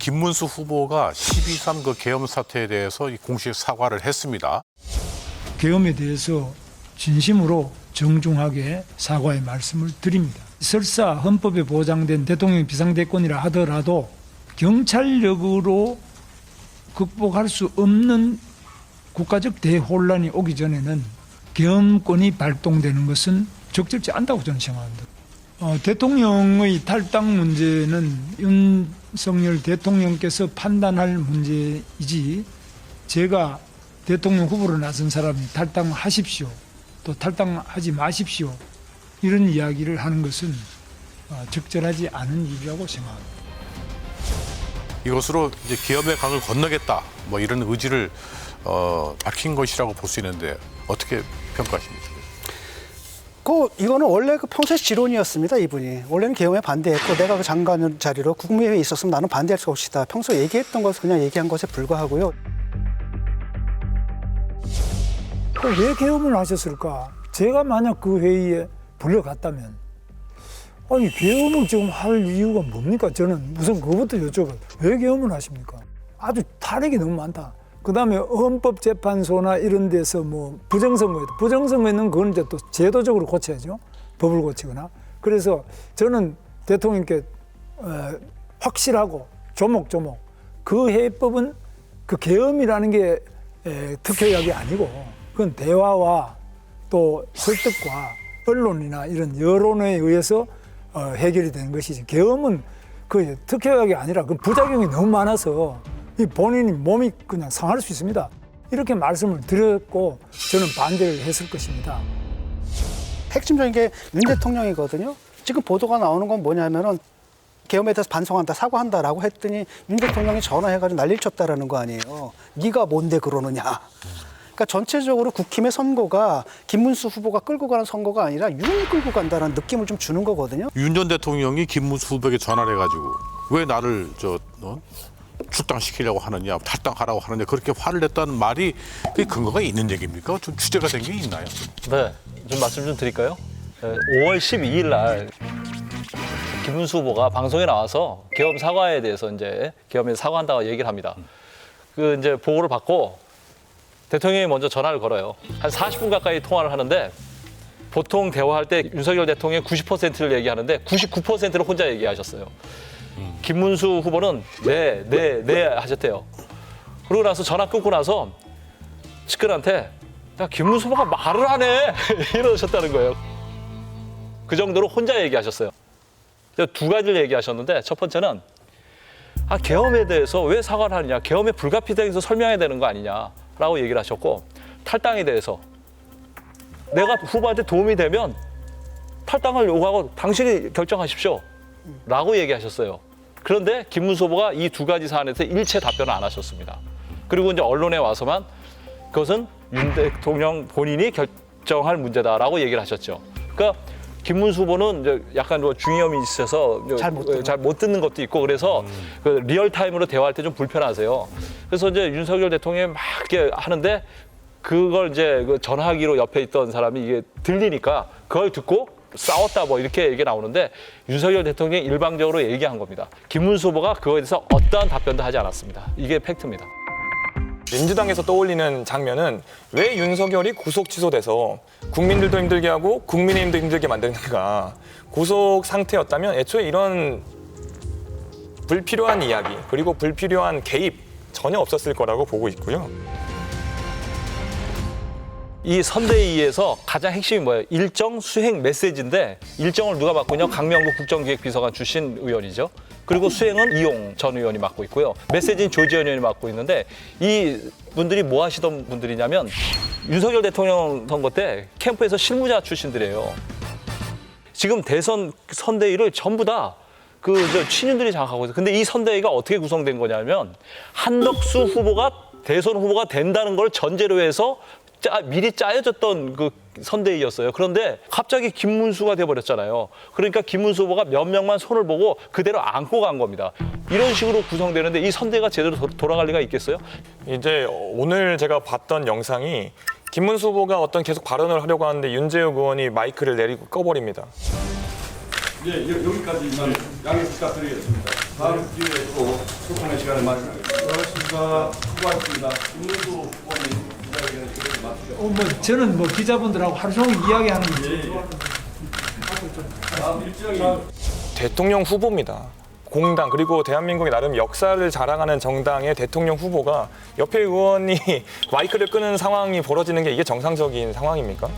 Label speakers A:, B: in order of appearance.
A: 김문수 후보가 12.3 그 계엄 사태에 대해서 공식 사과를 했습니다.
B: 계엄에 대해서 진심으로 정중하게 사과의 말씀을 드립니다. 설사 헌법에 보장된 대통령 비상대권이라 하더라도 경찰력으로 극복할 수 없는 국가적 대혼란이 오기 전에는 계엄권이 발동되는 것은 적절치 않다고 저는 생각합니다. 대통령의 탈당 문제는 윤석열 대통령께서 판단할 문제이지 제가 대통령 후보로 나선 사람이 탈당하십시오, 또 탈당하지 마십시오 이런 이야기를 하는 것은 적절하지 않은 일이라고 생각합니다.
A: 이것으로 이제 계엄의 강을 건너겠다 뭐 이런 의지를 밝힌 것이라고 볼 수 있는데 어떻게 평가하십니까?
C: 이거는 원래 평소의 지론이었습니다. 이분이 원래는 계엄에 반대했고 내가 그 장관 자리로 국무회의에 있었으면 나는 반대할 수 없이다. 평소 얘기했던 것을 그냥 얘기한 것에 불과하고요.
B: 왜 계엄을 하셨을까? 제가 만약 그 회의에 불려갔다면 아니 계엄을 지금 할 이유가 뭡니까? 저는 우선 그것부터 여쭤봐요. 왜 계엄을 하십니까? 아주 탄핵이 너무 많다. 그다음에 헌법재판소나 이런 데서 뭐 부정선거에는 그건 이제 또 제도적으로 고쳐야죠. 법을 고치거나. 그래서 저는 대통령께 확실하고 조목조목 그 해법은 그 계엄이라는 게 특효약이 아니고 그건 대화와 또 설득과 언론이나 이런 여론에 의해서 해결이 되는 것이지 계엄은 그 특효약이 아니라 그 부작용이 너무 많아서 이 본인이 몸이 그냥 상할 수 있습니다. 이렇게 말씀을 드렸고 저는 반대를 했을 것입니다.
C: 핵심적인 게 윤 대통령이거든요. 지금 보도가 나오는 건 뭐냐면은 계엄에 대해서 반성한다, 사과한다라고 했더니 윤 대통령이 전화해가지고 난리를 쳤다라는 거 아니에요. 네가 뭔데 그러느냐. 그러니까 전체적으로 국힘의 선거가 김문수 후보가 끌고 가는 선거가 아니라 윤이 끌고 간다는 느낌을 좀 주는 거거든요.
A: 윤 전 대통령이 김문수 후보에게 전화를 해가지고 왜 나를 출당시키려고 하느냐, 탈당하라고 하느냐 그렇게 화를 냈다는 말이 그게 근거가 있는 얘기입니까? 좀 취재가 된 게 있나요?
D: 네, 좀 말씀 좀 드릴까요? 5월 12일 날 김문수 후보가 방송에 나와서 계엄 사과에 대해서 이제 계엄에서 사과한다고 얘기를 합니다. 그 이제 보고를 받고 대통령이 먼저 전화를 걸어요. 한 40분 가까이 통화를 하는데 보통 대화할 때 윤석열 대통령이 90%를 얘기하는데 99%를 혼자 얘기하셨어요. 김문수 후보는 네 하셨대요. 그러고 나서 전화 끊고 나서 측근한테 야 김문수 후보가 말을 하네 이러셨다는 거예요. 그 정도로 혼자 얘기하셨어요. 두 가지를 얘기하셨는데 첫 번째는 계엄에 대해서 왜 사과를 하느냐, 계엄의 불가피성에서 설명해야 되는 거 아니냐라고 얘기를 하셨고 탈당에 대해서 내가 후보한테 도움이 되면 탈당을 요구하고 당신이 결정하십시오 라고 얘기하셨어요. 그런데 김문수 후보가 이 두 가지 사안에 대해서 일체 답변을 안 하셨습니다. 그리고 이제 언론에 와서만 그것은 윤 대통령 본인이 결정할 문제다라고 얘기를 하셨죠. 그러니까 김문수 후보는 이제 약간 중이염이 있어서 잘 못 듣는 것도 있고 그래서 그 리얼타임으로 대화할 때 좀 불편하세요. 그래서 이제 윤석열 대통령이 막 이렇게 하는데 그걸 이제 그 전화기로 옆에 있던 사람이 이게 들리니까 그걸 듣고 싸웠다 뭐 이렇게 얘기 나오는데 윤석열 대통령이 일방적으로 얘기한 겁니다. 김문수 후보가 그거에 대해서 어떠한 답변도 하지 않았습니다. 이게 팩트입니다.
E: 민주당에서 떠올리는 장면은 왜 윤석열이 구속 취소돼서 국민들도 힘들게 하고 국민의힘도 힘들게 만드는가. 구속 상태였다면 애초에 이런 불필요한 이야기 그리고 불필요한 개입 전혀 없었을 거라고 보고 있고요.
D: 이 선대위에서 가장 핵심이 뭐예요? 일정 수행 메시지인데 일정을 누가 맡고 있냐? 강명구 국정기획비서관 출신 의원이죠. 그리고 수행은 이용 전 의원이 맡고 있고요. 메시지는 조지현 의원이 맡고 있는데 이 분들이 뭐 하시던 분들이냐면 윤석열 대통령 선거 때 캠프에서 실무자 출신들이에요. 지금 대선 선대위를 전부 다 친윤들이 장악하고 있어요. 근데 이 선대위가 어떻게 구성된 거냐면 한덕수 후보가 대선 후보가 된다는 걸 전제로 해서 미리 짜여졌던 그 선대위였어요. 그런데 갑자기 김문수가 돼버렸잖아요. 그러니까 김문수 후보가 몇 명만 손을 보고 그대로 안고 간 겁니다. 이런 식으로 구성되는데 이 선대가 제대로 돌아갈 리가 있겠어요?
E: 이제 오늘 제가 봤던 영상이 김문수 후보가 어떤 계속 발언을 하려고 하는데 윤재욱 의원이 마이크를 내리고 꺼버립니다.
F: 예, 여기까지만 양해 부탁드리겠습니다. 다음 기회에 또 소통의 시간
B: 저는 뭐 기자분들하고 하루 종일 이야기하는 거지.
E: 대통령 후보입니다. 공당 그리고 대한민국의 나름 역사를 자랑하는 정당의 대통령 후보가 옆에 의원이 마이크를 끄는 상황이 벌어지는 게 이게 정상적인 상황입니까?